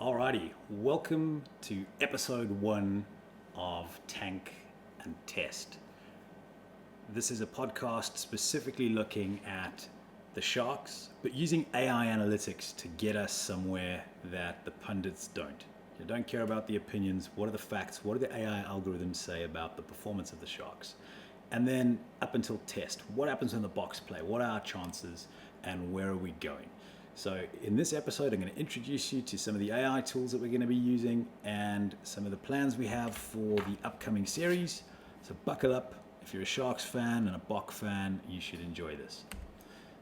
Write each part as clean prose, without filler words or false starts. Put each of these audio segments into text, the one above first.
Alrighty, welcome to episode 1 of Tank and Test. This is a podcast specifically looking at the Sharks, but using AI analytics to get us somewhere that the pundits don't. You don't care about the opinions. What are the facts? What do the AI algorithms say about the performance of the Sharks? And then up until test, what happens when the box play? What are our chances and where are we going? So in this episode, I'm going to introduce you to some of the AI tools that we're going to be using and some of the plans we have for the upcoming series. So buckle up. If you're a Sharks fan and a Bok fan, you should enjoy this.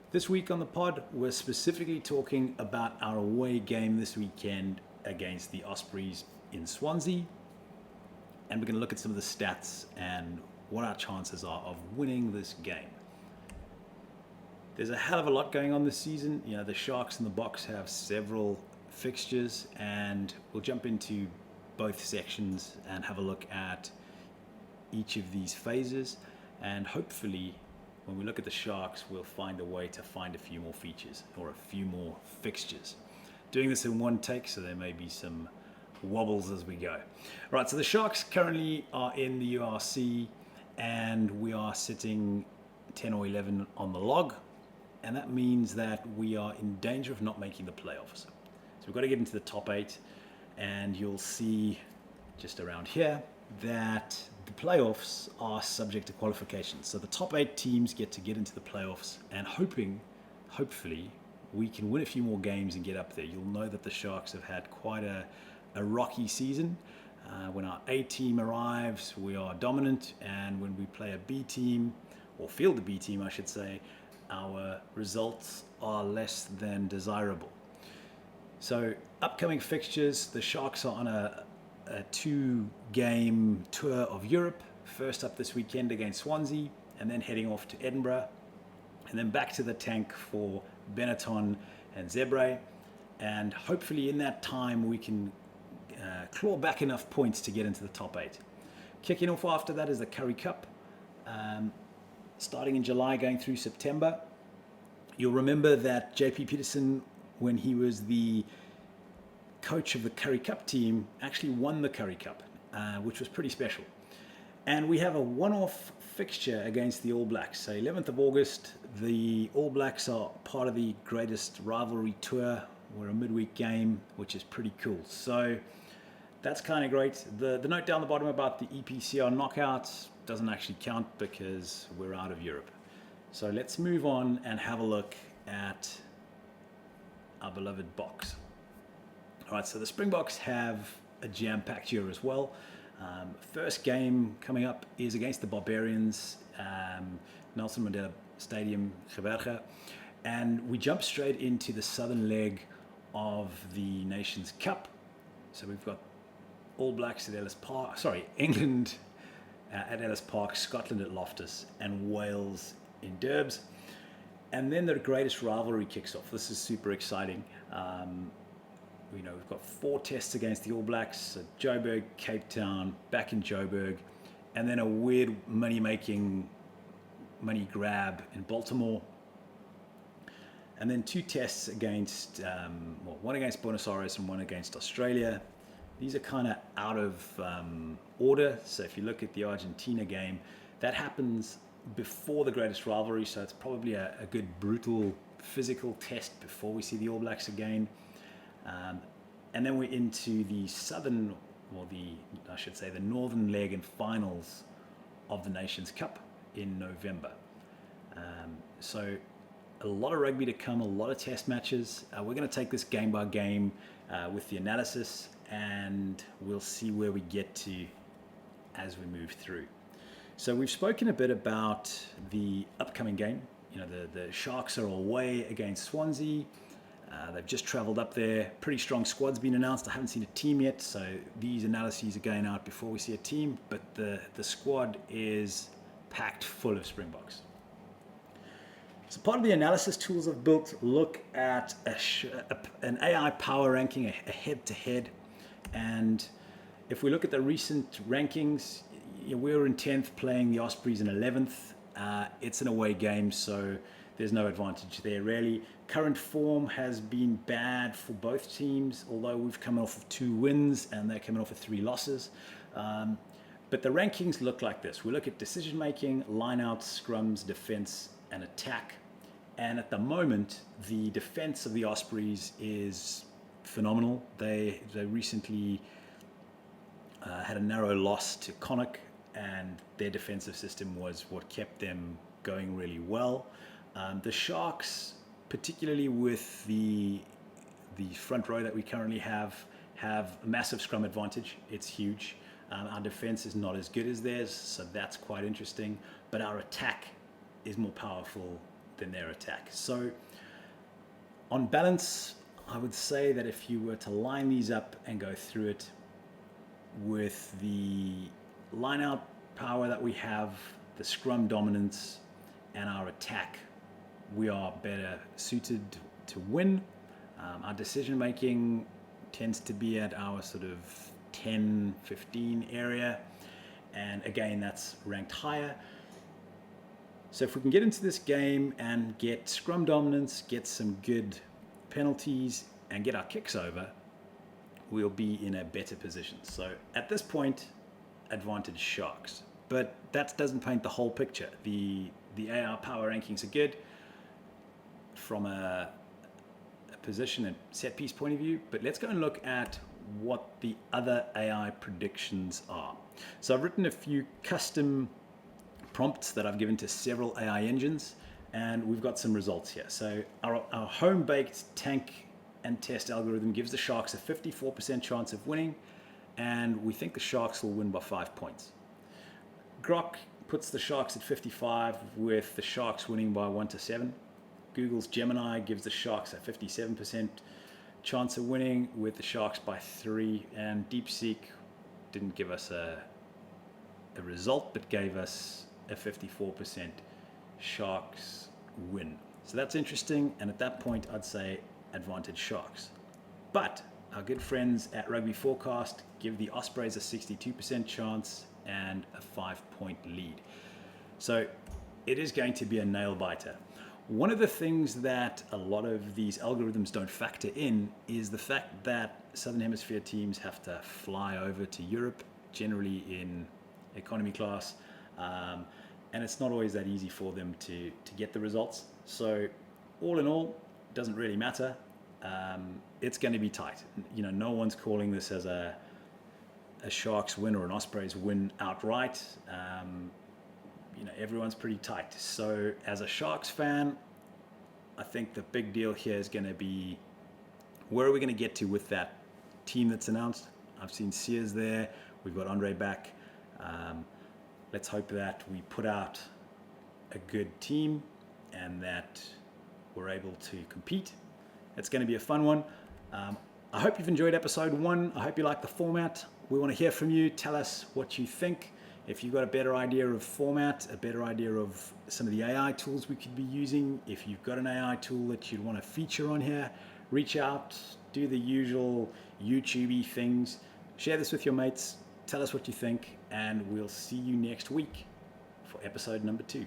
This week on the pod, we're specifically talking about our away game this weekend against the Ospreys in Swansea. And we're going to look at some of the stats and what our chances are of winning this game. There's a hell of a lot going on this season. You know, the Sharks and the Boks have several fixtures, and we'll jump into both sections and have a look at each of these phases. And hopefully, when we look at the Sharks, we'll find a way to find a few more features or a few more fixtures. Doing this in one take, so there may be some wobbles as we go. Right, so the Sharks currently are in the URC, and we are sitting 10 or 11 on the log. And that means that we are in danger of not making the playoffs. So we've got to get into the top 8, and you'll see just around here that the playoffs are subject to qualifications. So the top 8 teams get into the playoffs, and hopefully, we can win a few more games and get up there. You'll know that the Sharks have had quite a rocky season. When our A team arrives, we are dominant, and when we play a B team, or field the B team, I should say, our results are less than desirable. So upcoming fixtures, the Sharks are on a 2-game tour of Europe. First up this weekend against Swansea, and then heading off to Edinburgh, and then back to the tank for Benetton and Zebre. And hopefully in that time we can claw back enough points to get into the top 8. Kicking off after that is the Currie Cup. Starting in July, going through September. You'll remember that JP Peterson, when he was the coach of the Currie Cup team, actually won the Currie Cup, which was pretty special. And we have a one-off fixture against the All Blacks. So 11th of August, the All Blacks are part of the greatest rivalry tour. We're a midweek game, which is pretty cool. So that's kind of great. The note down the bottom about the EPCR knockouts doesn't actually count because we're out of Europe. So let's move on and have a look at our beloved Boks. All right, so the Springboks have a jam-packed year as well. First game coming up is against the Barbarians, Nelson Mandela Stadium, Geberge. And we jump straight into the southern leg of the Nations Cup. So we've got All Blacks at Ellis Park, England at Ellis Park, Scotland at Loftus, and Wales in Derbs. And then the greatest rivalry kicks off. This is super exciting. We've got 4 tests against the All Blacks, so Joburg, Cape Town, back in Joburg, and then a weird money grab in Baltimore. And then 2 tests against, one against Buenos Aires and one against Australia. These are kind of out of order. So if you look at the Argentina game, that happens before the greatest rivalry. So it's probably a good, brutal, physical test before we see the All Blacks again. And then we're into the southern, the northern leg and finals of the Nations Cup in November. So a lot of rugby to come, a lot of test matches. We're going to take this game by game with the analysis, and we'll see where we get to as we move through. So we've spoken a bit about the upcoming game. The Sharks are away against Swansea. They've just travelled up there. Pretty strong squad's been announced. I haven't seen a team yet, so these analyses are going out before we see a team. But the squad is packed full of Springboks. So part of the analysis tools I've built look at an AI power ranking, a head-to-head. And if we look at the recent rankings, we were in 10th playing the Ospreys in 11th. It's an away game, so there's no advantage there really. Current form has been bad for both teams, although we've come off of 2 wins and they're coming off of 3 losses. But the rankings look like this. We look at decision making, lineouts, scrums, defense, and attack. And at the moment, the defense of the Ospreys is phenomenal. They recently had a narrow loss to Connacht, and their defensive system was what kept them going really well. The Sharks, particularly with the front row that we currently have a massive scrum advantage. It's huge. Our defense is not as good as theirs, so that's quite interesting. But our attack is more powerful than their attack. So on balance, I would say that if you were to line these up and go through it with the line-out power that we have, the scrum dominance, and our attack, we are better suited to win. Our decision making tends to be at our sort of 10-15 area, and again, that's ranked higher. So if we can get into this game and get scrum dominance, get some good penalties, and get our kicks over, we'll be in a better position. So at this point, advantage Sharks. But that doesn't paint the whole picture. The AR power rankings are good from a position and set piece point of view, but let's go and look at what the other AI predictions are. So I've written a few custom prompts that I've given to several AI engines, and we've got some results here. So our home-baked tank and test algorithm gives the Sharks a 54% chance of winning, and we think the Sharks will win by 5 points. Grok puts the Sharks at 55, with the Sharks winning by 1-7. Google's Gemini gives the Sharks a 57% chance of winning, with the Sharks by 3, and DeepSeek didn't give us a result, but gave us a 54% Sharks win. So that's interesting, and at that point I'd say advantage Sharks. But our good friends at Rugby Forecast give the Ospreys a 62% chance and a 5-point lead. So it is going to be a nail biter. One of the things that a lot of these algorithms don't factor in is the fact that Southern Hemisphere teams have to fly over to Europe, generally in economy class, and it's not always that easy for them to get the results. So all in all, it doesn't really matter. It's going to be tight. You know, no one's calling this as a Sharks win or an Ospreys win outright. You know, everyone's pretty tight. So as a Sharks fan, I think the big deal here is going to be, where are we going to get to with that team that's announced? I've seen Sears there. We've got Andre back. Let's hope that we put out a good team and that we're able to compete. It's going to be a fun one. I hope you've enjoyed episode 1. I hope you like the format. We want to hear from you. Tell us what you think. If you've got a better idea of format, a better idea of some of the AI tools we could be using, if you've got an AI tool that you'd want to feature on here, reach out, do the usual YouTube-y things, share this with your mates, tell us what you think, and we'll see you next week for episode number 2.